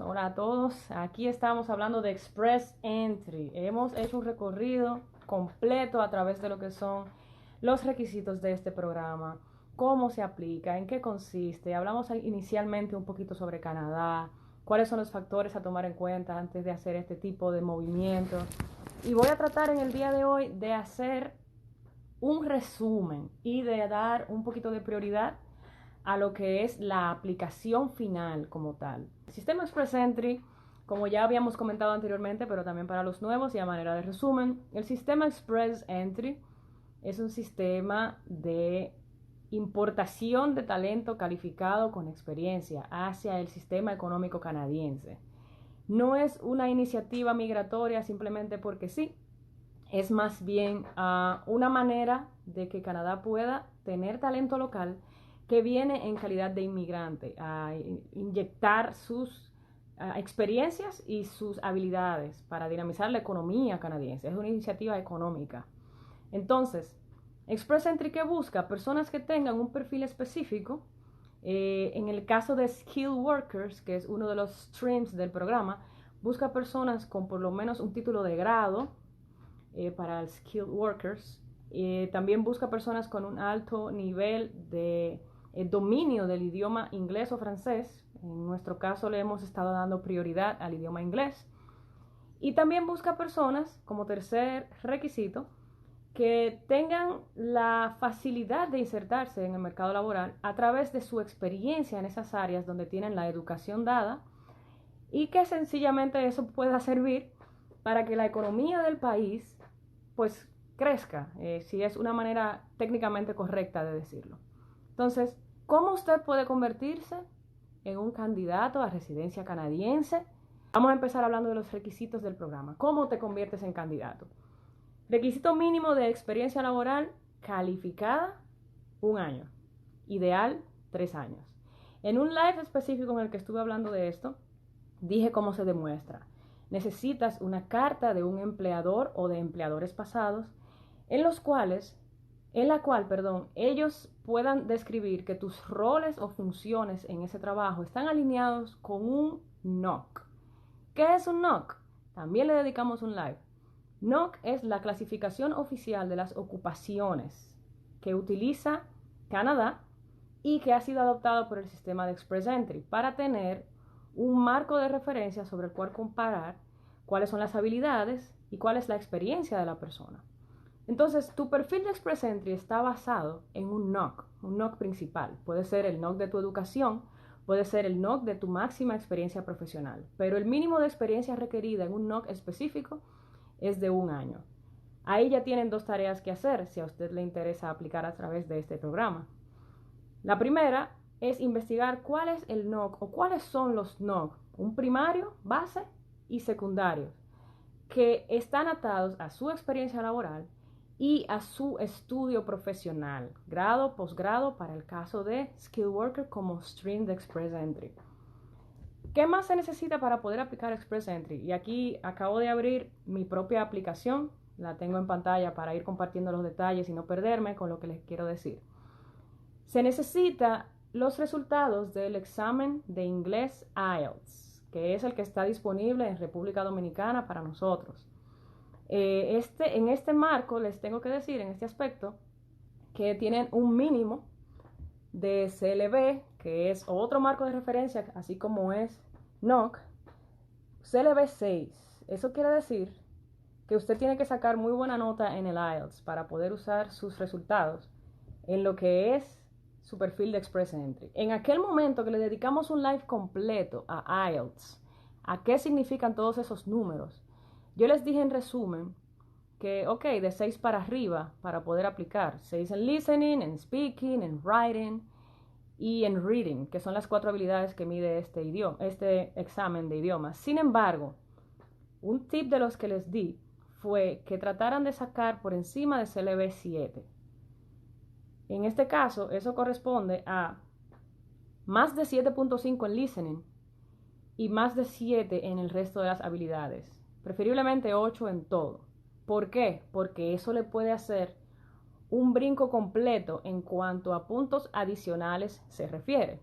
hola a todos. Aquí estamos hablando de Express Entry. Hemos hecho un recorrido completo a través de lo que son los requisitos de este programa, cómo se aplica, en qué consiste. Hablamos inicialmente un poquito sobre Canadá, cuáles son los factores a tomar en cuenta antes de hacer este tipo de movimientos. Y voy a tratar en el día de hoy de hacer un resumen y de dar un poquito de prioridad a lo que es la aplicación final como tal. El sistema Express Entry, como ya habíamos comentado anteriormente, pero también para los nuevos y a manera de resumen, el sistema Express Entry es un sistema de importación de talento calificado con experiencia hacia el sistema económico canadiense. No es una iniciativa migratoria simplemente porque sí, es más bien una manera de que Canadá pueda tener talento local que viene en calidad de inmigrante a inyectar sus experiencias y sus habilidades para dinamizar la economía canadiense. Es una iniciativa económica. Entonces, Express Entry, que busca personas que tengan un perfil específico. En el caso de Skilled Workers, que es uno de los streams del programa, busca personas con por lo menos un título de grado para el Skilled Workers. También busca personas con un alto nivel de dominio del idioma inglés o francés. En nuestro caso le hemos estado dando prioridad al idioma inglés. Y también busca personas, como tercer requisito, que tengan la facilidad de insertarse en el mercado laboral a través de su experiencia en esas áreas donde tienen la educación dada y que sencillamente eso pueda servir para que la economía del país pues crezca, si es una manera técnicamente correcta de decirlo. Entonces, ¿cómo usted puede convertirse en un candidato a residencia canadiense? Vamos a empezar hablando de los requisitos del programa. ¿Cómo te conviertes en candidato? Requisito mínimo de experiencia laboral calificada, 1 año. Ideal, 3 años. En un live específico en el que estuve hablando de esto, dije cómo se demuestra. Necesitas una carta de un empleador o de empleadores pasados en la cual, ellos puedan describir que tus roles o funciones en ese trabajo están alineados con un NOC. ¿Qué es un NOC? También le dedicamos un live. NOC es la clasificación oficial de las ocupaciones que utiliza Canadá y que ha sido adoptado por el sistema de Express Entry para tener un marco de referencia sobre el cual comparar cuáles son las habilidades y cuál es la experiencia de la persona. Entonces, tu perfil de Express Entry está basado en un NOC principal. Puede ser el NOC de tu educación, puede ser el NOC de tu máxima experiencia profesional, pero el mínimo de experiencia requerida en un NOC específico es de 1 año. Ahí ya tienen 2 tareas que hacer si a usted le interesa aplicar a través de este programa. La primera es investigar cuál es el NOC o cuáles son los NOC, un primario, base y secundario, que están atados a su experiencia laboral y a su estudio profesional, grado, posgrado, para el caso de Skilled Worker como stream de Express Entry. ¿Qué más se necesita para poder aplicar Express Entry? Y aquí acabo de abrir mi propia aplicación, la tengo en pantalla para ir compartiendo los detalles y no perderme con lo que les quiero decir. Se necesita los resultados del examen de inglés IELTS, que es el que está disponible en República Dominicana para nosotros. En este marco les tengo que decir, en este aspecto, que tienen un mínimo de CLB, que es otro marco de referencia, así como es NOC, CLB 6. Eso quiere decir que usted tiene que sacar muy buena nota en el IELTS para poder usar sus resultados en lo que es su perfil de Express Entry. En aquel momento que le dedicamos un live completo a IELTS, a qué significan todos esos números, yo les dije en resumen que, ok, de 6 para arriba para poder aplicar. 6 en listening, en speaking, en writing y en reading, que son las 4 habilidades que mide este examen de idiomas. Sin embargo, un tip de los que les di fue que trataran de sacar por encima de CLB 7. En este caso, eso corresponde a más de 7.5 en listening y más de 7 en el resto de las habilidades. Preferiblemente 8 en todo. ¿Por qué? Porque eso le puede hacer un brinco completo en cuanto a puntos adicionales se refiere.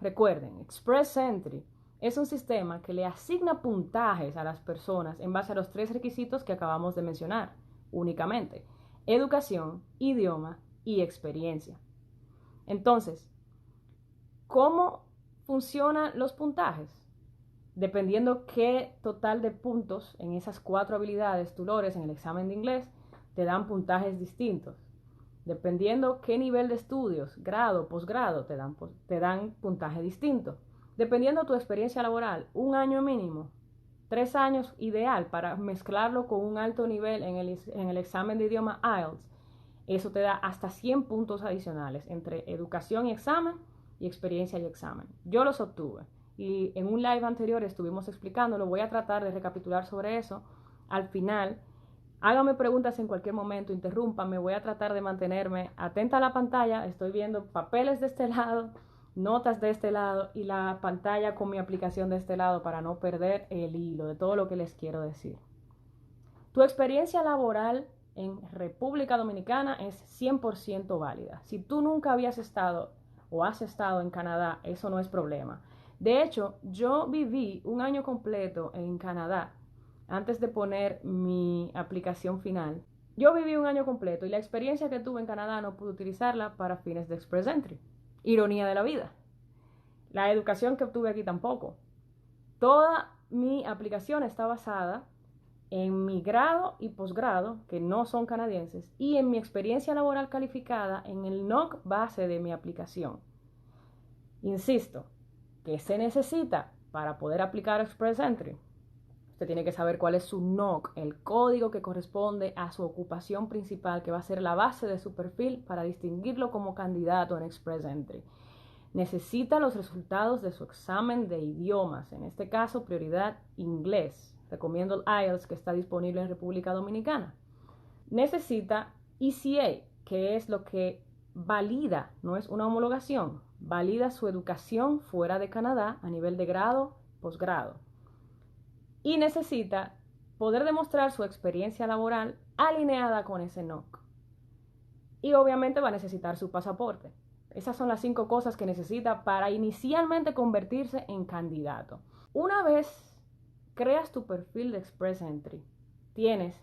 Recuerden, Express Entry es un sistema que le asigna puntajes a las personas en base a los 3 requisitos que acabamos de mencionar únicamente: educación, idioma y experiencia. Entonces, ¿cómo funcionan los puntajes? Dependiendo qué total de puntos en esas 4 habilidades tú logres en el examen de inglés, te dan puntajes distintos. Dependiendo qué nivel de estudios, grado, posgrado, te dan puntaje distinto. Dependiendo tu experiencia laboral, 1 año mínimo, 3 años ideal para mezclarlo con un alto nivel en el examen de idioma IELTS. Eso te da hasta 100 puntos adicionales entre educación y examen y experiencia y examen. Yo los obtuve y en un live anterior estuvimos explicándolo. Voy a tratar de recapitular sobre eso al final. Háganme preguntas en cualquier momento, interrúmpanme, voy a tratar de mantenerme atenta a la pantalla. Estoy viendo papeles de este lado, notas de este lado y la pantalla con mi aplicación de este lado para no perder el hilo de todo lo que les quiero decir. Tu experiencia laboral en República Dominicana es 100% válida. Si tú nunca habías estado o has estado en Canadá, eso no es problema. De hecho, yo viví 1 año completo en Canadá antes de poner mi aplicación final. Yo viví 1 año completo y la experiencia que tuve en Canadá no pude utilizarla para fines de Express Entry. Ironía de la vida. La educación que obtuve aquí tampoco. Toda mi aplicación está basada en mi grado y posgrado, que no son canadienses, y en mi experiencia laboral calificada en el NOC base de mi aplicación. Insisto, ¿qué se necesita para poder aplicar Express Entry? Usted tiene que saber cuál es su NOC, el código que corresponde a su ocupación principal, que va a ser la base de su perfil para distinguirlo como candidato en Express Entry. Necesita los resultados de su examen de idiomas, en este caso prioridad inglés. Recomiendo el IELTS, que está disponible en República Dominicana. Necesita ECA, que es lo que valida, no es una homologación, valida su educación fuera de Canadá a nivel de grado, posgrado. Y necesita poder demostrar su experiencia laboral alineada con ese NOC. Y obviamente va a necesitar su pasaporte. Esas son las 5 cosas que necesita para inicialmente convertirse en candidato. Una vez creas tu perfil de Express Entry, tienes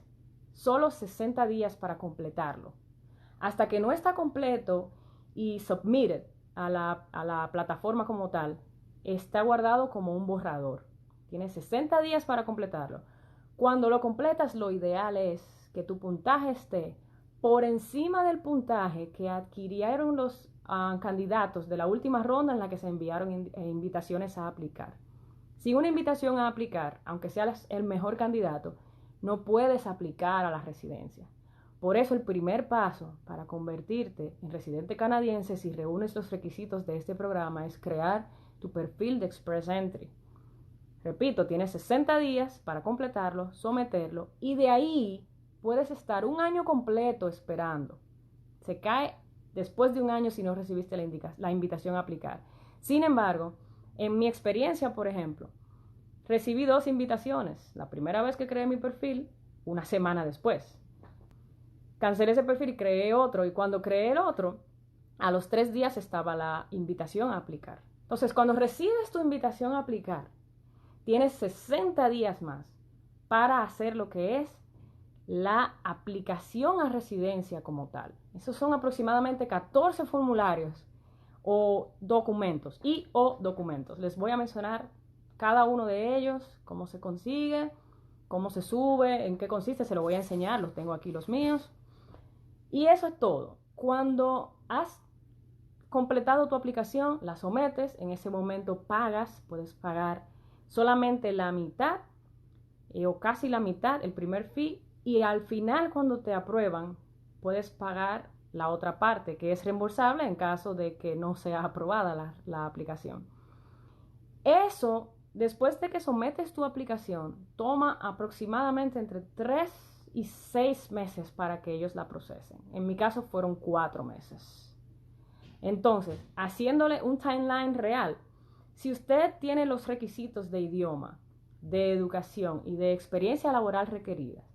solo 60 días para completarlo. Hasta que no está completo y submitted a la plataforma como tal, está guardado como un borrador. Tienes 60 días para completarlo. Cuando lo completas, lo ideal es que tu puntaje esté por encima del puntaje que adquirieron los candidatos de la última ronda en la que se enviaron invitaciones a aplicar. Sin una invitación a aplicar, aunque seas el mejor candidato, no puedes aplicar a la residencia. Por eso el primer paso para convertirte en residente canadiense, si reúnes los requisitos de este programa, es crear tu perfil de Express Entry. Repito, tienes 60 días para completarlo, someterlo, y de ahí puedes estar 1 año completo esperando. Se cae después de 1 año si no recibiste la invitación a aplicar. Sin embargo, en mi experiencia, por ejemplo, recibí 2 invitaciones. La primera vez que creé mi perfil, 1 semana después. Cancelé ese perfil y creé otro. Y cuando creé el otro, a los 3 días estaba la invitación a aplicar. Entonces, cuando recibes tu invitación a aplicar, tienes 60 días más para hacer lo que es la aplicación a residencia como tal. Esos son aproximadamente 14 formularios o documentos documentos. Les voy a mencionar cada uno de ellos, cómo se consigue, cómo se sube, en qué consiste, se lo voy a enseñar, los tengo aquí los míos. Y eso es todo. Cuando has completado tu aplicación, la sometes, en ese momento pagas, puedes pagar solamente la mitad o casi la mitad, el primer fee, y al final cuando te aprueban puedes pagar la otra parte, que es reembolsable en caso de que no sea aprobada la aplicación. Eso, después de que sometes tu aplicación, toma aproximadamente entre 3 y 6 meses para que ellos la procesen. En mi caso fueron 4 meses. Entonces, haciéndole un timeline real, si usted tiene los requisitos de idioma, de educación y de experiencia laboral requeridas,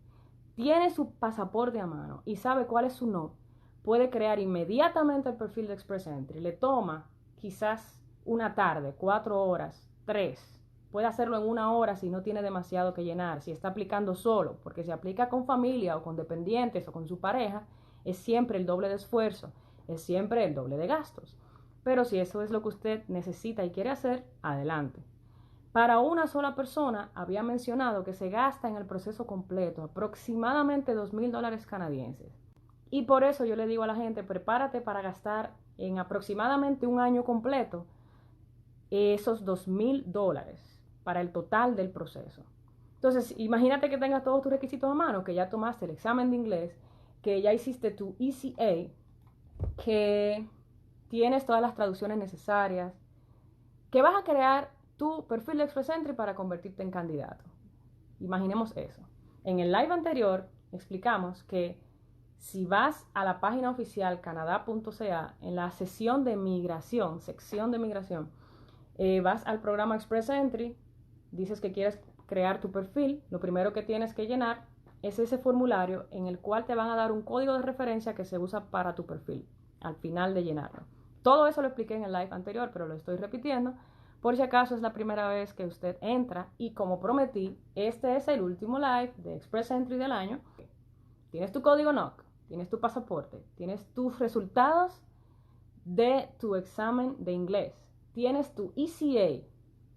tiene su pasaporte a mano y sabe cuál es su NOC, puede crear inmediatamente el perfil de Express Entry. Le toma quizás 1 tarde, 4 horas, 3. puede hacerlo en 1 hora si no tiene demasiado que llenar, si está aplicando solo, porque si aplica con familia o con dependientes o con su pareja, es siempre el doble de esfuerzo, es siempre el doble de gastos. Pero si eso es lo que usted necesita y quiere hacer, adelante. Para una sola persona, había mencionado que se gasta en el proceso completo aproximadamente $2,000 canadienses. Y por eso yo le digo a la gente, prepárate para gastar en aproximadamente un año completo esos $2,000 para el total del proceso. Entonces, imagínate que tengas todos tus requisitos a mano, que ya tomaste el examen de inglés, que ya hiciste tu ECA, que tienes todas las traducciones necesarias, que vas a crear tu perfil de Express Entry para convertirte en candidato. Imaginemos eso. En el live anterior explicamos que si vas a la página oficial canadá.ca, en la sección de migración, vas al programa Express Entry, dices que quieres crear tu perfil, lo primero que tienes que llenar es ese formulario en el cual te van a dar un código de referencia que se usa para tu perfil, al final de llenarlo. Todo eso lo expliqué en el live anterior, pero lo estoy repitiendo por si acaso es la primera vez que usted entra y como prometí, este es el último live de Express Entry del año. Tienes tu código NOC, tienes tu pasaporte, tienes tus resultados de tu examen de inglés, tienes tu ECA,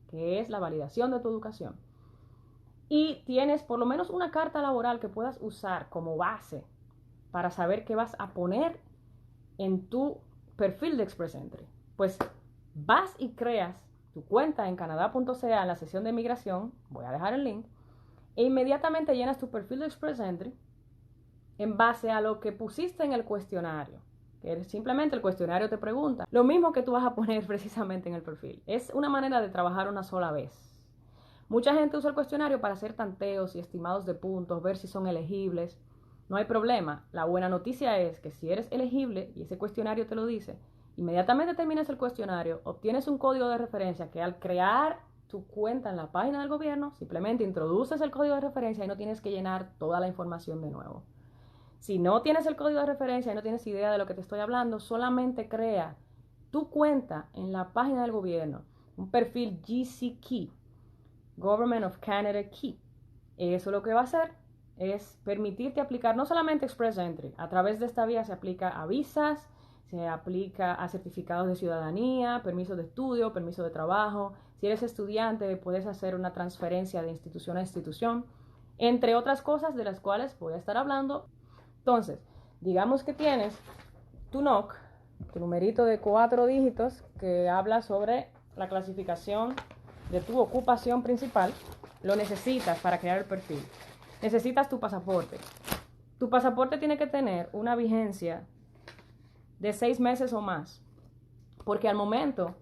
que es la validación de tu educación, y tienes por lo menos una carta laboral que puedas usar como base para saber qué vas a poner en tu perfil de Express Entry. Pues vas y creas tu cuenta en canadá.ca en la sección de migración, voy a dejar el link, e inmediatamente llenas tu perfil de Express Entry en base a lo que pusiste en el cuestionario. Que simplemente el cuestionario te pregunta lo mismo que tú vas a poner precisamente en el perfil. Es una manera de trabajar una sola vez. Mucha gente usa el cuestionario para hacer tanteos y estimados de puntos, ver si son elegibles. No hay problema. La buena noticia es que si eres elegible y ese cuestionario te lo dice, inmediatamente terminas el cuestionario, obtienes un código de referencia que al crear tu cuenta en la página del gobierno, simplemente introduces el código de referencia y no tienes que llenar toda la información de nuevo. Si no tienes el código de referencia y no tienes idea de lo que te estoy hablando, solamente crea tu cuenta en la página del gobierno, un perfil GC Key, Government of Canada Key. Eso lo que va a hacer es permitirte aplicar no solamente Express Entry, a través de esta vía se aplica a visas, se aplica a certificados de ciudadanía, permisos de estudio, permiso de trabajo. Si eres estudiante, puedes hacer una transferencia de institución a institución, entre otras cosas de las cuales voy a estar hablando. Entonces, digamos que tienes tu NOC, tu numerito de 4 dígitos que habla sobre la clasificación de tu ocupación principal, lo necesitas para crear el perfil. Necesitas tu pasaporte. Tu pasaporte tiene que tener una vigencia de 6 meses o más, porque al momento,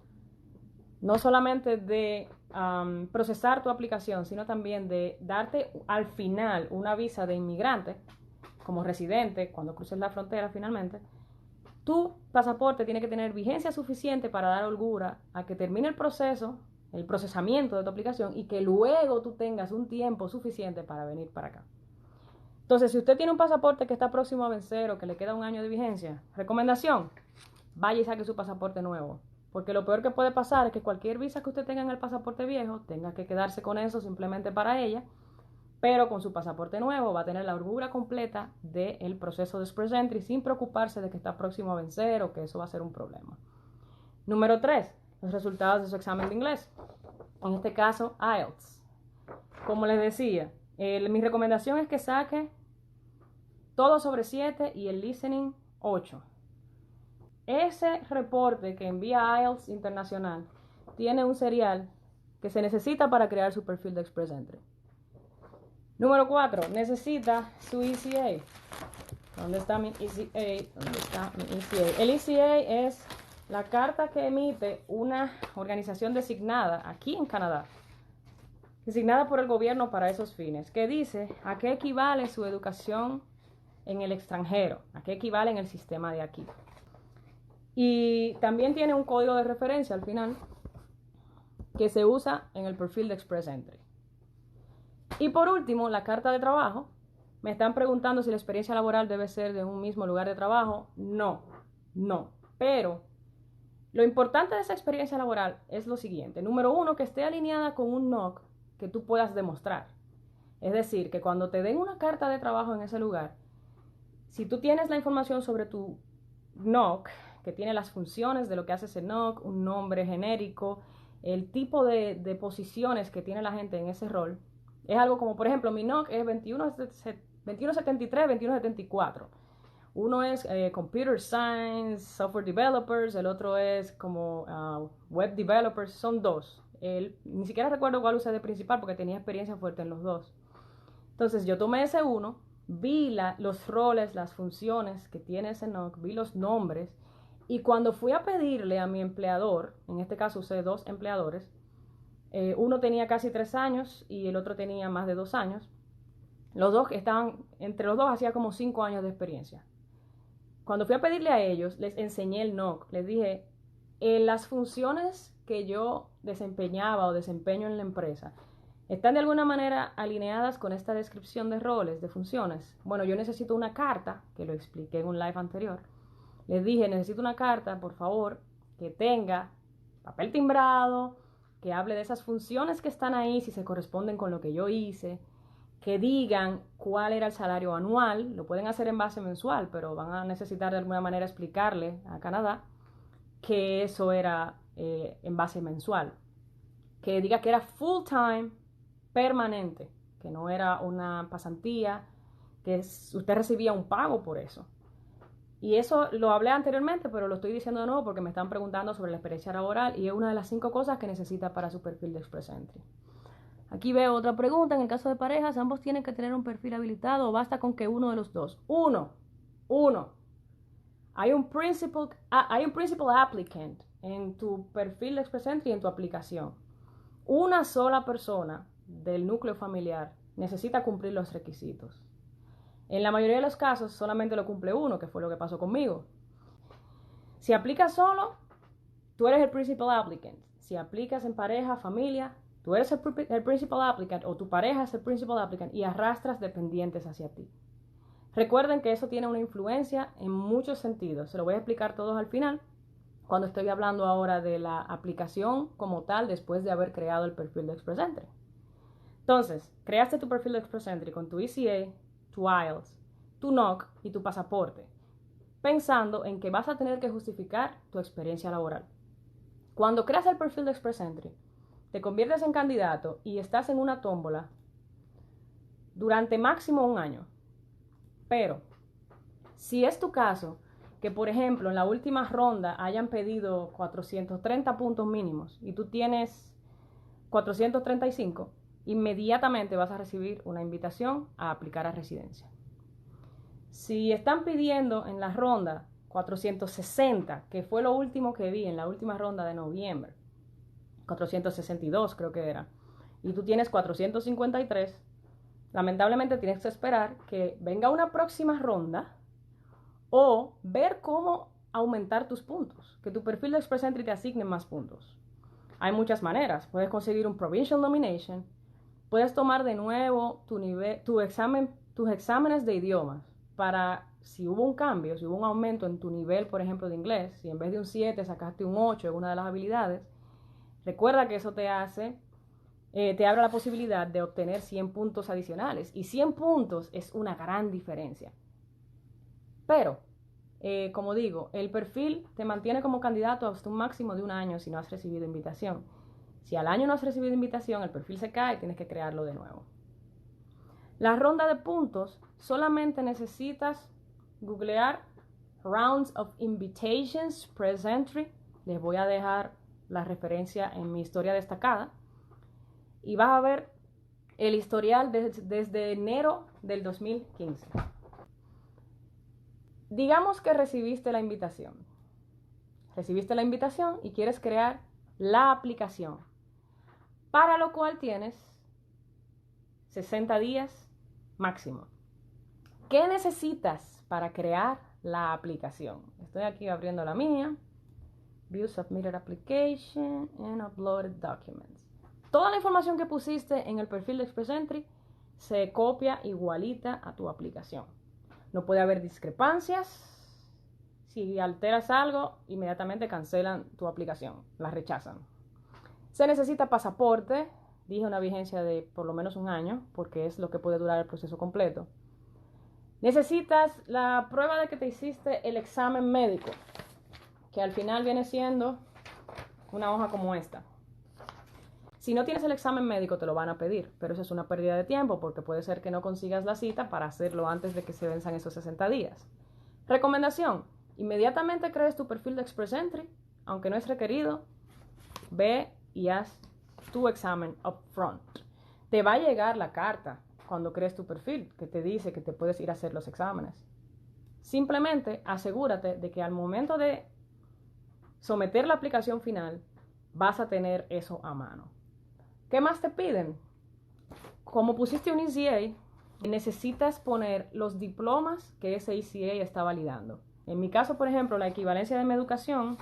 no solamente de procesar tu aplicación, sino también de darte al final una visa de inmigrante, como residente, cuando cruces la frontera finalmente, tu pasaporte tiene que tener vigencia suficiente para dar holgura a que termine el proceso, el procesamiento de tu aplicación y que luego tú tengas un tiempo suficiente para venir para acá. Entonces, si usted tiene un pasaporte que está próximo a vencer o que le queda un año de vigencia, recomendación, vaya y saque su pasaporte nuevo. Porque lo peor que puede pasar es que cualquier visa que usted tenga en el pasaporte viejo tenga que quedarse con eso simplemente para ella, pero con su pasaporte nuevo va a tener la holgura completa del proceso de Express Entry sin preocuparse de que está próximo a vencer o que eso va a ser un problema. Número 3, los resultados de su examen de inglés. En este caso, IELTS. Como les decía, mi recomendación es que saque todo sobre 7 y el listening 8. Ese reporte que envía IELTS Internacional tiene un serial que se necesita para crear su perfil de Express Entry. Número 4, necesita su ECA. ¿Dónde está mi ECA? ¿Dónde está mi ECA? El ECA es la carta que emite una organización designada aquí en Canadá, designada por el gobierno para esos fines, que dice a qué equivale su educación en el extranjero, a qué equivale en el sistema de aquí. Y también tiene un código de referencia al final que se usa en el perfil de Express Entry. Y por último, la carta de trabajo. Me están preguntando si la experiencia laboral debe ser de un mismo lugar de trabajo. No. Pero Lo importante de esa experiencia laboral es lo siguiente. Número uno, que esté alineada con un NOC que tú puedas demostrar. Es decir, que cuando te den una carta de trabajo en ese lugar, si tú tienes la información sobre tu NOC, que tiene las funciones de lo que hace ese NOC, un nombre genérico, el tipo de posiciones que tiene la gente en ese rol, es algo como, por ejemplo, mi NOC es 2173, 2174. Uno es Computer Science, Software Developers, el otro es como Web Developers, son dos. Ni siquiera recuerdo cuál usé de principal porque tenía experiencia fuerte en los dos. Entonces yo tomé ese uno, vi los roles, las funciones que tiene ese NOC, vi los nombres, y cuando fui a pedirle a mi empleador, en este caso usé dos empleadores, uno tenía casi 3 años y el otro tenía más de 2 años. Los dos estaban, entre los dos hacía como 5 años de experiencia. Cuando fui a pedirle a ellos, les enseñé el NOC, les dije, las funciones que yo desempeñaba o desempeño en la empresa, ¿están de alguna manera alineadas con esta descripción de roles, de funciones? Bueno, yo necesito una carta, que lo expliqué en un live anterior. Les dije, necesito una carta, por favor, que tenga papel timbrado, que hable de esas funciones que están ahí, si se corresponden con lo que yo hice, que digan cuál era el salario anual. Lo pueden hacer en base mensual, pero van a necesitar de alguna manera explicarle a Canadá que eso era en base mensual. Que diga que era full time, permanente, que no era una pasantía, que usted recibía un pago por eso. Y eso lo hablé anteriormente, pero lo estoy diciendo de nuevo porque me están preguntando sobre la experiencia laboral y es una de las 5 cosas que necesita para su perfil de Express Entry. Aquí veo otra pregunta. En el caso de parejas, ambos tienen que tener un perfil habilitado o basta con que uno de los dos. Uno. Hay un principal applicant en tu perfil de Express Entry y en tu aplicación. Una sola persona del núcleo familiar necesita cumplir los requisitos. En la mayoría de los casos solamente lo cumple uno, que fue lo que pasó conmigo. Si aplicas solo, tú eres el principal applicant. Si aplicas en pareja, familia, tú eres el principal applicant o tu pareja es el principal applicant y arrastras dependientes hacia ti. Recuerden que eso tiene una influencia en muchos sentidos. Se lo voy a explicar todos al final, cuando estoy hablando ahora de la aplicación como tal después de haber creado el perfil de Express Entry. Entonces, creaste tu perfil de Express Entry con tu ECA, tu IELTS, tu NOC y tu pasaporte, pensando en que vas a tener que justificar tu experiencia laboral. Cuando creas el perfil de Express Entry, te conviertes en candidato y estás en una tómbola durante máximo 1 año. Pero, si es tu caso, que por ejemplo en la última ronda hayan pedido 430 puntos mínimos y tú tienes 435, inmediatamente vas a recibir una invitación a aplicar a residencia. Si están pidiendo en la ronda 460, que fue lo último que vi en la última ronda de noviembre, 462 creo que era, y tú tienes 453, lamentablemente tienes que esperar que venga una próxima ronda o ver cómo aumentar tus puntos, que tu perfil de Express Entry te asigne más puntos. Hay muchas maneras. Puedes conseguir un Provincial Nomination, puedes tomar de nuevo tus exámenes de idiomas para si hubo un cambio, si hubo un aumento en tu nivel, por ejemplo, de inglés, si en vez de un 7 sacaste un 8 en una de las habilidades, recuerda que eso te abre la posibilidad de obtener 100 puntos adicionales. Y 100 puntos es una gran diferencia. Pero, como digo, el perfil te mantiene como candidato hasta un máximo de 1 año si no has recibido invitación. Si al año no has recibido invitación, el perfil se cae y tienes que crearlo de nuevo. La ronda de puntos, solamente necesitas googlear Rounds of Invitations Express Entry. Les voy a dejar la referencia en mi historia destacada. Y vas a ver el historial desde enero del 2015. Digamos que recibiste la invitación. Recibiste la invitación y quieres crear la aplicación, para lo cual tienes 60 días máximo. ¿Qué necesitas para crear la aplicación? Estoy aquí abriendo la mía. View Submitted Application and Uploaded Documents. Toda la información que pusiste en el perfil de Express Entry se copia igualita a tu aplicación. No puede haber discrepancias. Si alteras algo, inmediatamente cancelan tu aplicación, la rechazan. Se necesita pasaporte, dije una vigencia de por lo menos un año, porque es lo que puede durar el proceso completo. Necesitas la prueba de que te hiciste el examen médico, que al final viene siendo una hoja como esta. Si no tienes el examen médico te lo van a pedir, pero eso es una pérdida de tiempo porque puede ser que no consigas la cita para hacerlo antes de que se venzan esos 60 días. Recomendación, inmediatamente crees tu perfil de Express Entry, aunque no es requerido, ve y haz tu examen up front. Te va a llegar la carta cuando crees tu perfil que te dice que te puedes ir a hacer los exámenes. Simplemente asegúrate de que al momento de someter la aplicación final vas a tener eso a mano. ¿Qué más te piden? Como pusiste un ECA, necesitas poner los diplomas que ese ECA está validando. En mi caso, por ejemplo, la equivalencia de mi educación,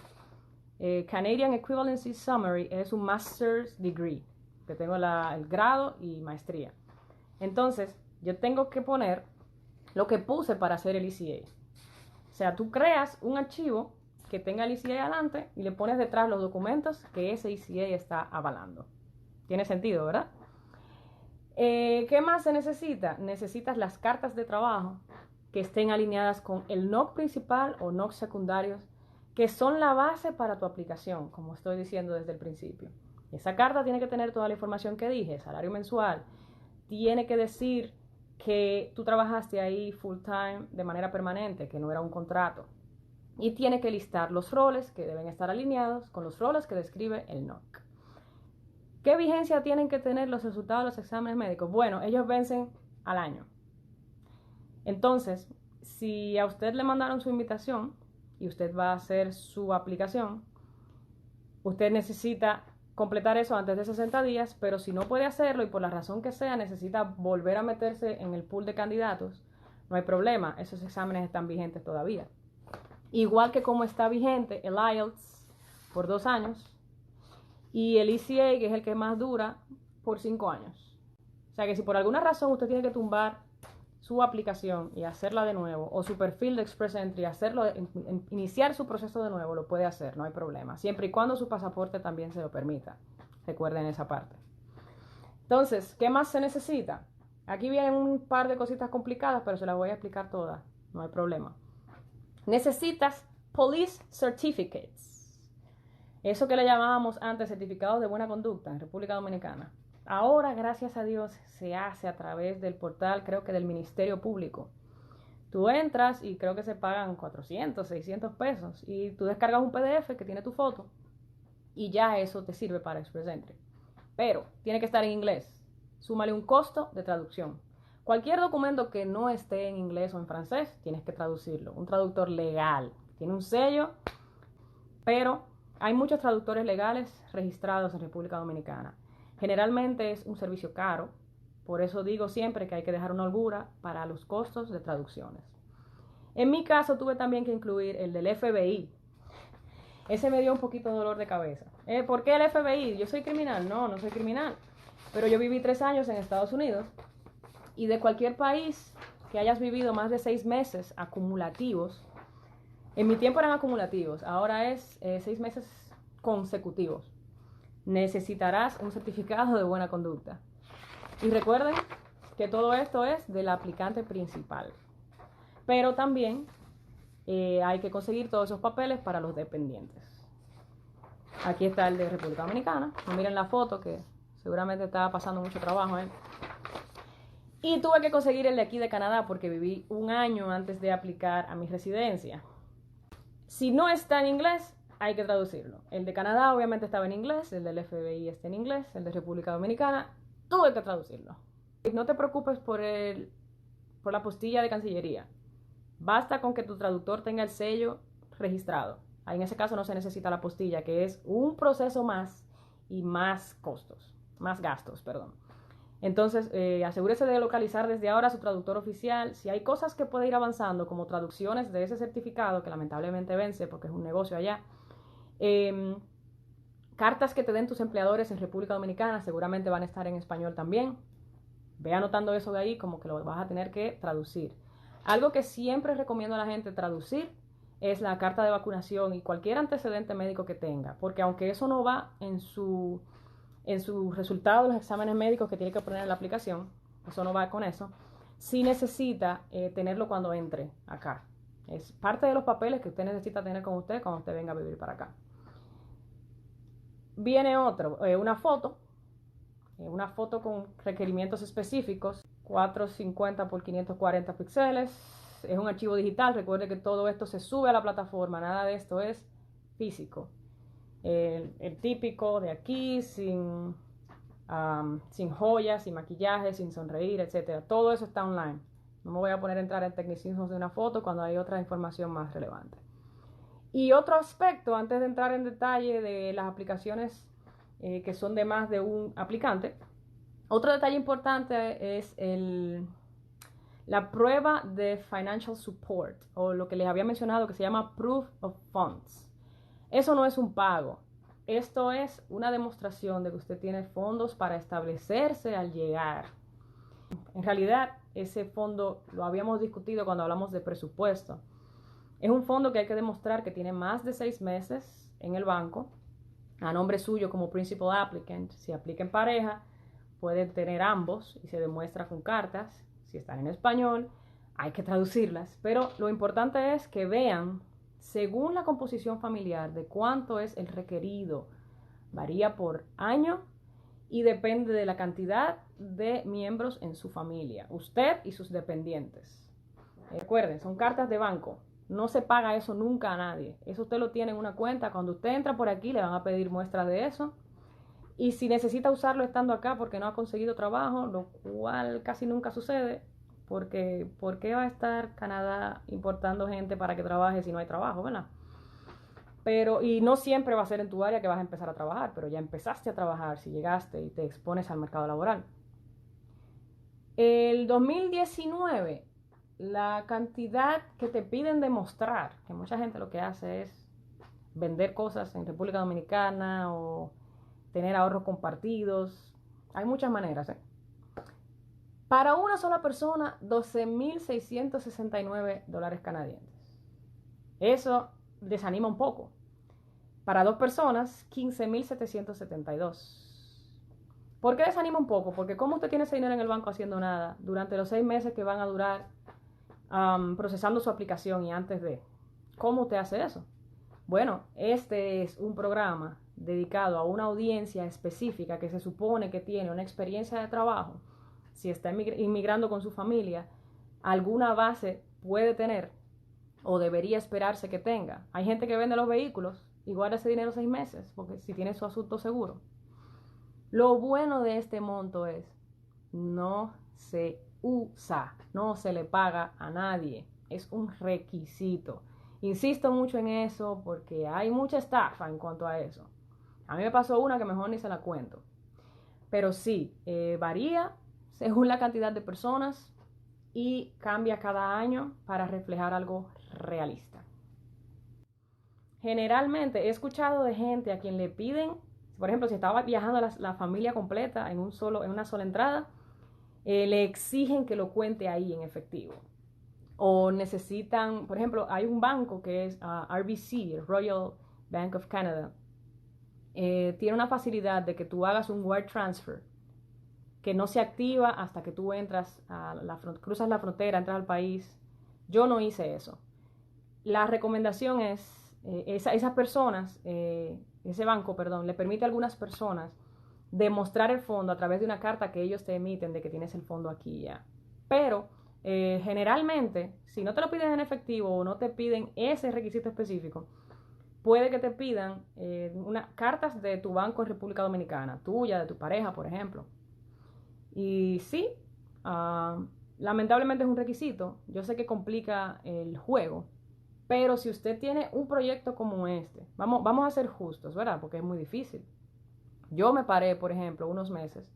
Canadian Equivalency Summary, es un Master's Degree, que tengo el grado y maestría. Entonces, yo tengo que poner lo que puse para hacer el ECA. O sea, tú creas un archivo que tenga el ECA adelante y le pones detrás los documentos que ese ECA está avalando. Tiene sentido, ¿verdad? ¿Qué más se necesita? Necesitas las cartas de trabajo que estén alineadas con el NOC principal o NOC secundarios, que son la base para tu aplicación, como estoy diciendo desde el principio. Esa carta tiene que tener toda la información que dije, salario mensual, tiene que decir que tú trabajaste ahí full time de manera permanente, que no era un contrato, y tiene que listar los roles que deben estar alineados con los roles que describe el NOC. ¿Qué vigencia tienen que tener los resultados de los exámenes médicos? Bueno, ellos vencen al año. Entonces, si a usted le mandaron su invitación y usted va a hacer su aplicación, usted necesita completar eso antes de 60 días, pero si no puede hacerlo y por la razón que sea necesita volver a meterse en el pool de candidatos, no hay problema, esos exámenes están vigentes todavía. Igual que como está vigente el IELTS por 2 años, y el ECA, que es el que más dura, por 5 años. O sea que si por alguna razón usted tiene que tumbar su aplicación y hacerla de nuevo, o su perfil de Express Entry, iniciar su proceso de nuevo, lo puede hacer, no hay problema, siempre y cuando su pasaporte también se lo permita. Recuerden esa parte. Entonces, ¿qué más se necesita? Aquí vienen un par de cositas complicadas, pero se las voy a explicar todas, no hay problema. Necesitas Police Certificates. Eso que le llamábamos antes certificados de buena conducta en República Dominicana. Ahora, gracias a Dios, se hace a través del portal, creo que del Ministerio Público. Tú entras y creo que se pagan 400, 600 pesos y tú descargas un PDF que tiene tu foto y ya eso te sirve para Express Entry. Pero tiene que estar en inglés. Súmale un costo de traducción. Cualquier documento que no esté en inglés o en francés, tienes que traducirlo. Un traductor legal. Tiene un sello, pero hay muchos traductores legales registrados en República Dominicana. Generalmente es un servicio caro, por eso digo siempre que hay que dejar una holgura para los costos de traducciones. En mi caso tuve también que incluir el del FBI. Ese me dio un poquito de dolor de cabeza. ¿Por qué el FBI? ¿Yo soy criminal? No, no soy criminal. Pero yo viví 3 años en Estados Unidos y de cualquier país que hayas vivido más de 6 meses acumulativos, en mi tiempo eran acumulativos, ahora es 6 meses consecutivos. Necesitarás un certificado de buena conducta. Y recuerden que todo esto es del aplicante principal. Pero también hay que conseguir todos esos papeles para los dependientes. Aquí está el de República Dominicana. Miren la foto que seguramente estaba pasando mucho trabajo. Y tuve que conseguir el de aquí de Canadá porque viví 1 año antes de aplicar a mi residencia. Si no está en inglés, hay que traducirlo. El de Canadá obviamente estaba en inglés, el del FBI está en inglés, el de República Dominicana, tuve que traducirlo. No te preocupes por la apostilla de Cancillería. Basta con que tu traductor tenga el sello registrado. Ahí en ese caso no se necesita la apostilla, que es un proceso más y más gastos, perdón. Entonces, asegúrese de localizar desde ahora su traductor oficial. Si hay cosas que puede ir avanzando, como traducciones de ese certificado, que lamentablemente vence porque es un negocio allá, cartas que te den tus empleadores en República Dominicana seguramente van a estar en español también. Ve anotando eso de ahí como que lo vas a tener que traducir. Algo que siempre recomiendo a la gente traducir es la carta de vacunación y cualquier antecedente médico que tenga, porque aunque eso no va en su resultado de los exámenes médicos que tiene que poner en la aplicación, eso no va con eso, sí necesita tenerlo cuando entre acá. Es parte de los papeles que usted necesita tener con usted cuando usted venga a vivir para acá. Viene otro, una foto con requerimientos específicos, 450 por 540 píxeles. Es un archivo digital. Recuerde que todo esto se sube a la plataforma, nada de esto es físico. El típico de aquí, sin joyas, sin maquillaje, sin sonreír, etcétera. Todo eso está online. No me voy a poner a entrar en tecnicismos de una foto cuando hay otra información más relevante. Y otro aspecto, antes de entrar en detalle de las aplicaciones que son de más de un aplicante, otro detalle importante es la prueba de Financial Support, o lo que les había mencionado que se llama Proof of Funds. Eso no es un pago. Esto es una demostración de que usted tiene fondos para establecerse al llegar. En realidad, ese fondo lo habíamos discutido cuando hablamos de presupuesto. Es un fondo que hay que demostrar que tiene más de 6 meses en el banco, a nombre suyo como principal applicant. Si aplica en pareja, pueden tener ambos y se demuestra con cartas. Si están en español, hay que traducirlas. Pero lo importante es que vean, según la composición familiar, de cuánto es el requerido. Varía por año y depende de la cantidad de miembros en su familia, usted y sus dependientes. Recuerden, son cartas de banco. No se paga eso nunca a nadie. Eso usted lo tiene en una cuenta. Cuando usted entra por aquí, le van a pedir muestras de eso. Y si necesita usarlo estando acá porque no ha conseguido trabajo, lo cual casi nunca sucede, porque ¿por qué va a estar Canadá importando gente para que trabaje si no hay trabajo, verdad? Pero, y no siempre va a ser en tu área que vas a empezar a trabajar, pero ya empezaste a trabajar si llegaste y te expones al mercado laboral. El 2019, la cantidad que te piden demostrar, que mucha gente lo que hace es vender cosas en República Dominicana o tener ahorros compartidos. Hay muchas maneras, ¿eh? Para una sola persona, $12,669 canadienses. Eso desanima un poco. Para 2 personas, 15,772. ¿Por qué desanima un poco? Porque como usted tiene ese dinero en el banco haciendo nada durante los 6 meses que van a durar procesando su aplicación y antes de, ¿cómo usted hace eso? Bueno, este es un programa dedicado a una audiencia específica que se supone que tiene una experiencia de trabajo. Si está inmigrando con su familia, alguna base puede tener o debería esperarse que tenga. Hay gente que vende los vehículos y guarda ese dinero 6 meses, porque si tiene su asunto seguro. Lo bueno de este monto es, no se usa, no se le paga a nadie, es un requisito. Insisto mucho en eso porque hay mucha estafa en cuanto a eso. A mí me pasó una que mejor ni se la cuento. Pero sí, varía según la cantidad de personas y cambia cada año para reflejar algo realista. Generalmente he escuchado de gente a quien le piden, por ejemplo, si estaba viajando la familia completa en una sola entrada, le exigen que lo cuente ahí en efectivo. O necesitan, por ejemplo, hay un banco que es RBC, el Royal Bank of Canada. Tiene una facilidad de que tú hagas un wire transfer que no se activa hasta que tú entras cruzas la frontera, entras al país. Yo no hice eso. La recomendación es, esas personas, ese banco, perdón, le permite a algunas personas demostrar el fondo a través de una carta que ellos te emiten de que tienes el fondo aquí ya. Pero generalmente, si no te lo piden en efectivo o no te piden ese requisito específico, puede que te pidan cartas de tu banco en República Dominicana, tuya, de tu pareja, por ejemplo. Y sí, lamentablemente es un requisito. Yo sé que complica el juego, pero si usted tiene un proyecto como este, vamos a ser justos, ¿verdad? Porque es muy difícil. Yo me paré, por ejemplo, unos meses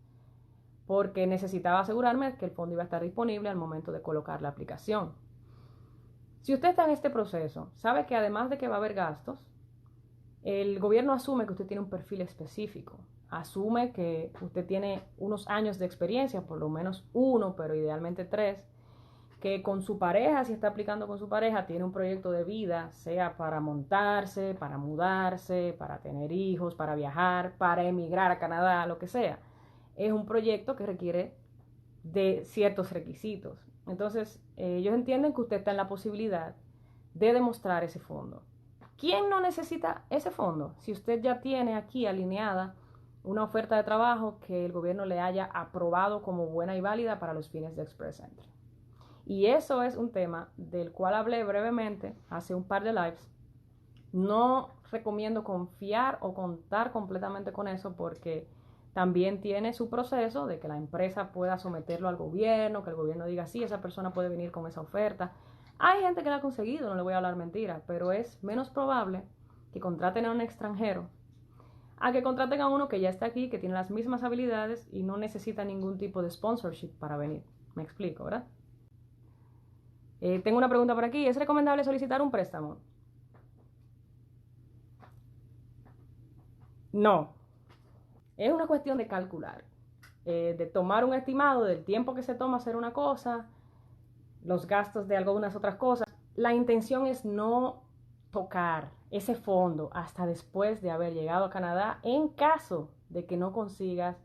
porque necesitaba asegurarme que el fondo iba a estar disponible al momento de colocar la aplicación. Si usted está en este proceso, sabe que además de que va a haber gastos, el gobierno asume que usted tiene un perfil específico. Asume que usted tiene unos años de experiencia, por lo menos 1, pero idealmente 3, que con su pareja, si está aplicando con su pareja, tiene un proyecto de vida, sea para montarse, para mudarse, para tener hijos, para viajar, para emigrar a Canadá, lo que sea. Es un proyecto que requiere de ciertos requisitos. Entonces, ellos entienden que usted está en la posibilidad de demostrar ese fondo. ¿Quién no necesita ese fondo? Si usted ya tiene aquí alineada una oferta de trabajo que el gobierno le haya aprobado como buena y válida para los fines de Express Entry. Y eso es un tema del cual hablé brevemente hace un par de lives. No recomiendo confiar o contar completamente con eso porque también tiene su proceso de que la empresa pueda someterlo al gobierno, que el gobierno diga, sí, esa persona puede venir con esa oferta. Hay gente que la ha conseguido, no le voy a hablar mentira, pero es menos probable que contraten a un extranjero a que contraten a uno que ya está aquí, que tiene las mismas habilidades y no necesita ningún tipo de sponsorship para venir. Me explico, ¿verdad? Tengo una pregunta por aquí. ¿Es recomendable solicitar un préstamo? No. Es una cuestión de calcular, de tomar un estimado del tiempo que se toma hacer una cosa, los gastos de algunas otras cosas. La intención es no tocar ese fondo hasta después de haber llegado a Canadá en caso de que no consigas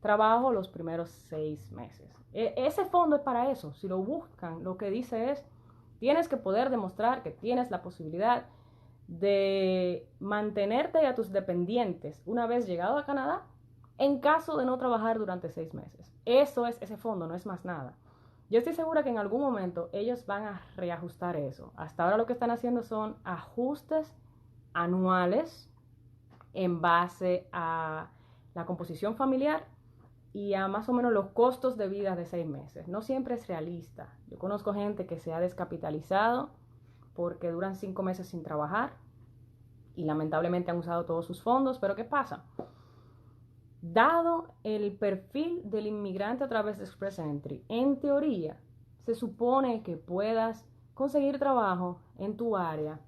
trabajo los primeros 6 meses. Ese fondo es para eso. Si lo buscan, lo que dice es, tienes que poder demostrar que tienes la posibilidad de mantenerte y a tus dependientes una vez llegado a Canadá en caso de no trabajar durante 6 meses. Eso es ese fondo, no es más nada. Yo estoy segura que en algún momento ellos van a reajustar eso. Hasta ahora lo que están haciendo son ajustes anuales en base a la composición familiar y a más o menos los costos de vida de 6 meses. No siempre es realista. Yo conozco gente que se ha descapitalizado porque duran 5 meses sin trabajar y lamentablemente han usado todos sus fondos, pero ¿qué pasa? Dado el perfil del inmigrante a través de Express Entry, en teoría se supone que puedas conseguir trabajo en tu área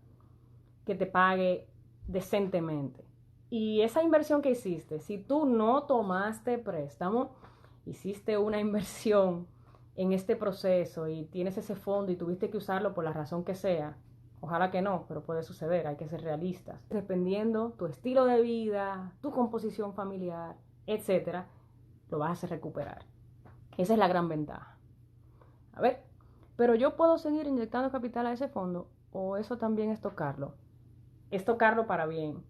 que te pague decentemente. Y esa inversión que hiciste, si tú no tomaste préstamo, hiciste una inversión en este proceso y tienes ese fondo y tuviste que usarlo por la razón que sea, ojalá que no, pero puede suceder, hay que ser realistas. Dependiendo tu estilo de vida, tu composición familiar, etcétera, lo vas a recuperar. Esa es la gran ventaja. A ver, pero yo puedo seguir inyectando capital a ese fondo o eso también es tocarlo para bien.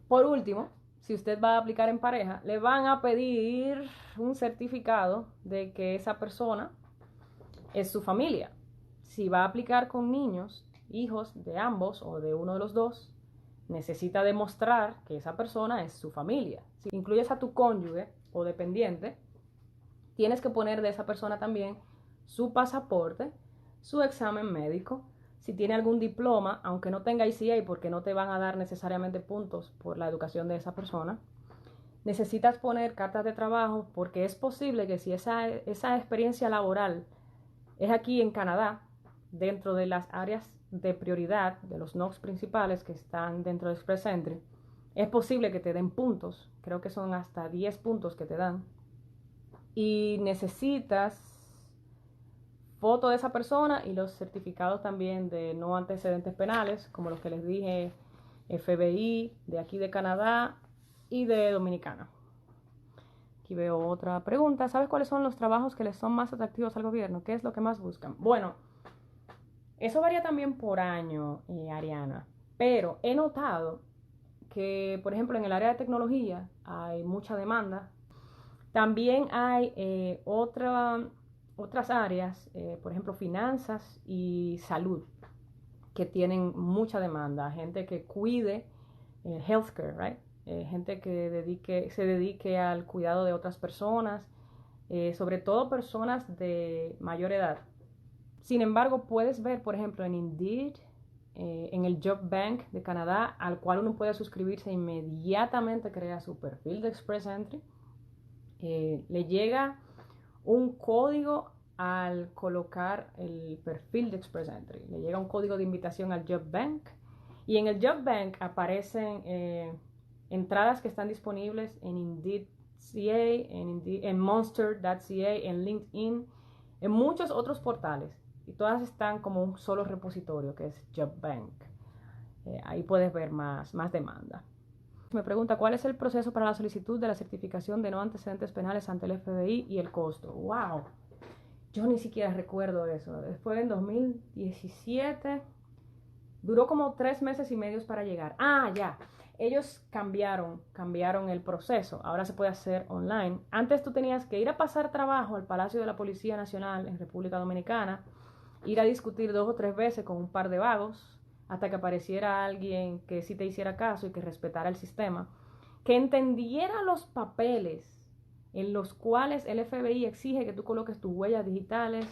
Por último, si usted va a aplicar en pareja, le van a pedir un certificado de que esa persona es su familia. Si va a aplicar con niños, hijos de ambos o de uno de los dos, necesita demostrar que esa persona es su familia. Si incluyes a tu cónyuge o dependiente, tienes que poner de esa persona también su pasaporte, su examen médico, si tiene algún diploma, aunque no tenga ICA porque no te van a dar necesariamente puntos por la educación de esa persona. Necesitas poner cartas de trabajo porque es posible que si esa experiencia laboral es aquí en Canadá, dentro de las áreas de prioridad de los NOCs principales que están dentro de Express Entry, es posible que te den puntos, creo que son hasta 10 puntos que te dan, y necesitas foto de esa persona y los certificados también de no antecedentes penales, como los que les dije, FBI, de aquí de Canadá y de Dominicana. Aquí veo otra pregunta. ¿Sabes cuáles son los trabajos que les son más atractivos al gobierno? ¿Qué es lo que más buscan? Bueno, eso varía también por año, Ariana, pero he notado que, por ejemplo, en el área de tecnología hay mucha demanda. También hay otras áreas, por ejemplo, finanzas y salud, que tienen mucha demanda. Gente que cuide healthcare, right? Gente que se dedique al cuidado de otras personas, sobre todo personas de mayor edad. Sin embargo, puedes ver, por ejemplo, en Indeed, en el Job Bank de Canadá, al cual uno puede suscribirse inmediatamente, crea su perfil de Express Entry. Le llega un código al colocar el perfil de Express Entry. Le llega un código de invitación al Job Bank y en el Job Bank aparecen entradas que están disponibles en Indeed.ca, en Monster.ca, en LinkedIn, en muchos otros portales y todas están como un solo repositorio que es JobBank. Ahí puedes ver más demanda. Me pregunta, ¿cuál es el proceso para la solicitud de la certificación de no antecedentes penales ante el FBI y el costo? ¡Wow! Yo ni siquiera recuerdo eso. Fue en 2017. Duró como 3 meses y medio para llegar. Ah, ya. Ellos cambiaron el proceso. Ahora se puede hacer online. Antes tú tenías que ir a pasar trabajo al Palacio de la Policía Nacional en República Dominicana, ir a discutir 2 o 3 veces con un par de vagos, hasta que apareciera alguien que sí te hiciera caso y que respetara el sistema, que entendiera los papeles en los cuales el FBI exige que tú coloques tus huellas digitales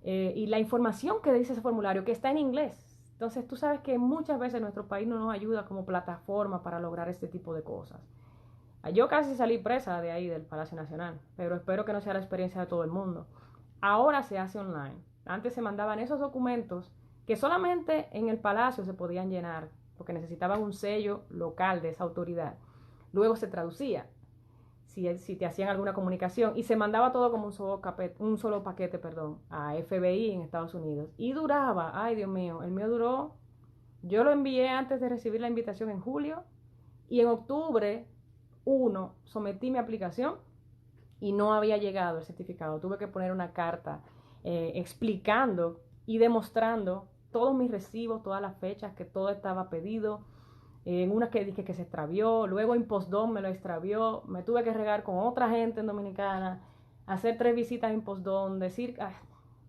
y la información que dice ese formulario, que está en inglés. Entonces tú sabes que muchas veces nuestro país no nos ayuda como plataforma para lograr este tipo de cosas. Yo casi salí presa de ahí, del Palacio Nacional, pero espero que no sea la experiencia de todo el mundo. Ahora se hace online. Antes se mandaban esos documentos que solamente en el Palacio se podían llenar, porque necesitaban un sello local de esa autoridad. Luego se traducía, si te hacían alguna comunicación, y se mandaba todo como un solo paquete, a FBI en Estados Unidos. Y duraba, ay Dios mío, el mío duró, yo lo envié antes de recibir la invitación en julio, y en octubre 1 sometí mi aplicación y no había llegado el certificado. Tuve que poner una carta explicando y demostrando todos mis recibos, todas las fechas, que todo estaba pedido. En una que dije que se extravió, luego en Postdom me lo extravió, me tuve que regar con otra gente en Dominicana, hacer 3 visitas en Postdom,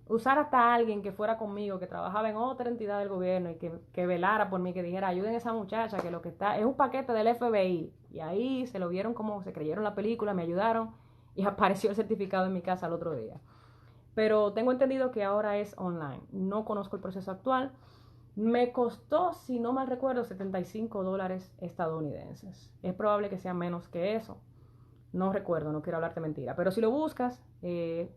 usar hasta alguien que fuera conmigo, que trabajaba en otra entidad del gobierno y que velara por mí, que dijera, ayuden a esa muchacha, que lo que está es un paquete del FBI. Y ahí se lo vieron como se creyeron la película, me ayudaron y apareció el certificado en mi casa al otro día. Pero tengo entendido que ahora es online. No conozco el proceso actual. Me costó, si no mal recuerdo, $75 estadounidenses. Es probable que sea menos que eso. No recuerdo, no quiero hablarte mentira. Pero si lo buscas, FBI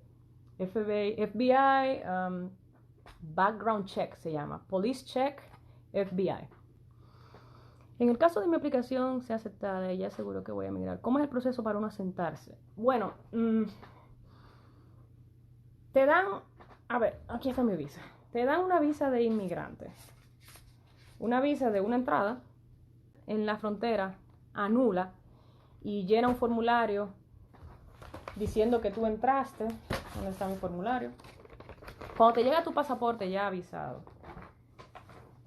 Background Check se llama. Police Check FBI. En el caso de mi aplicación sea aceptada, ya seguro que voy a migrar. ¿Cómo es el proceso para uno asentarse? Bueno, te dan, a ver, aquí está mi visa. Te dan una visa de inmigrante, una visa de una entrada. En la frontera anula y llena un formulario diciendo que tú entraste. ¿Dónde está mi formulario? Cuando te llega tu pasaporte ya avisado,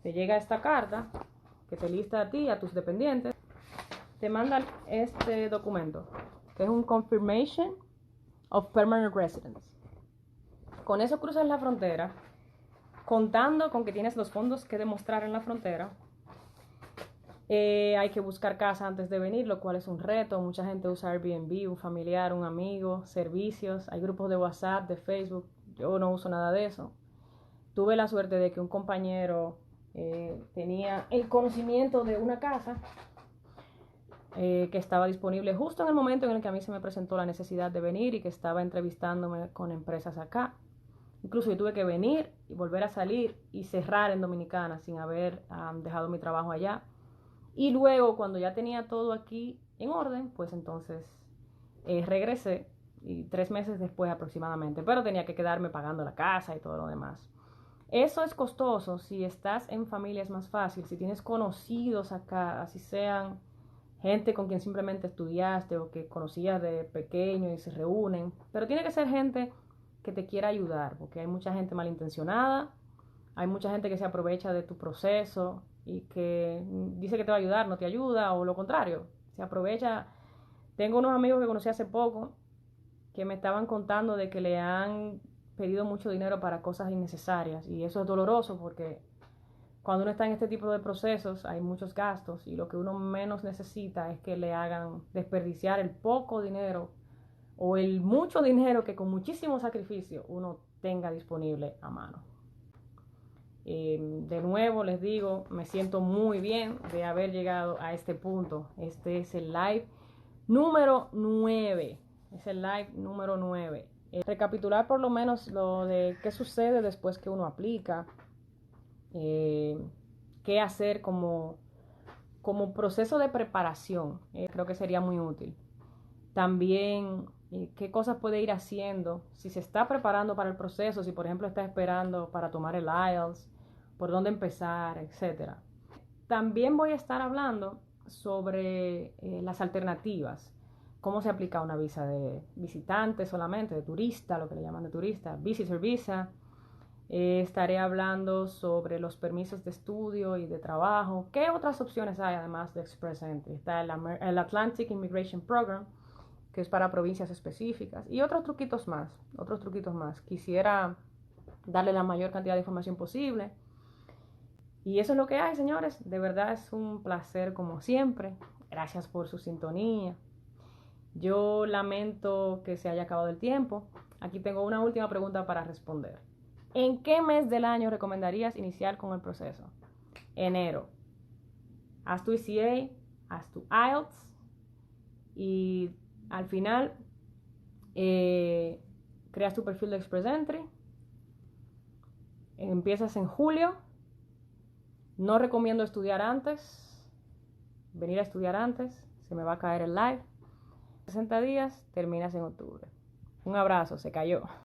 te llega esta carta que te lista a ti y a tus dependientes. Te mandan este documento, que es un Confirmation of Permanent Residence. Con eso cruzas la frontera, contando con que tienes los fondos que demostrar en la frontera. Hay que buscar casa antes de venir, lo cual es un reto. Mucha gente usa Airbnb, un familiar, un amigo, servicios. Hay grupos de WhatsApp, de Facebook. Yo no uso nada de eso. Tuve la suerte de que un compañero tenía el conocimiento de una casa que estaba disponible justo en el momento en el que a mí se me presentó la necesidad de venir y que estaba entrevistándome con empresas acá. Incluso yo tuve que venir y volver a salir y cerrar en Dominicana sin haber dejado mi trabajo allá. Y luego, cuando ya tenía todo aquí en orden, pues entonces regresé, y 3 meses después aproximadamente, pero tenía que quedarme pagando la casa y todo lo demás. Eso es costoso. Si estás en familia es más fácil. Si tienes conocidos acá, así sean gente con quien simplemente estudiaste o que conocías de pequeño y se reúnen, pero tiene que ser gente que te quiera ayudar, porque hay mucha gente malintencionada, hay mucha gente que se aprovecha de tu proceso y que dice que te va a ayudar, no te ayuda, o lo contrario, se aprovecha. Tengo unos amigos que conocí hace poco que me estaban contando de que le han pedido mucho dinero para cosas innecesarias, y eso es doloroso porque cuando uno está en este tipo de procesos hay muchos gastos y lo que uno menos necesita es que le hagan desperdiciar el poco dinero o el mucho dinero que con muchísimo sacrificio uno tenga disponible a mano. De nuevo les digo, me siento muy bien de haber llegado a este punto. Este es el live número 9. Es el live número 9. Recapitular por lo menos lo de qué sucede después que uno aplica. Qué hacer como proceso de preparación. Creo que sería muy útil. También qué cosas puede ir haciendo, si se está preparando para el proceso, si por ejemplo está esperando para tomar el IELTS, por dónde empezar, etcétera. También voy a estar hablando sobre las alternativas, cómo se aplica una visa de visitante solamente, de turista, lo que le llaman de turista, visitor visa. Estaré hablando sobre los permisos de estudio y de trabajo. ¿Qué otras opciones hay además de Express Entry? Está el Atlantic Immigration Program, que es para provincias específicas, y otros truquitos más, Quisiera darle la mayor cantidad de información posible. Y eso es lo que hay, señores. De verdad es un placer como siempre. Gracias por su sintonía. Yo lamento que se haya acabado el tiempo. Aquí tengo una última pregunta para responder. ¿En qué mes del año recomendarías iniciar con el proceso? Enero. Haz tu ECA, haz tu IELTS y al final creas tu perfil de Express Entry. Empiezas en julio. No recomiendo estudiar antes, venir a estudiar antes, se me va a caer el live. 60 días, terminas en octubre. Un abrazo, se cayó.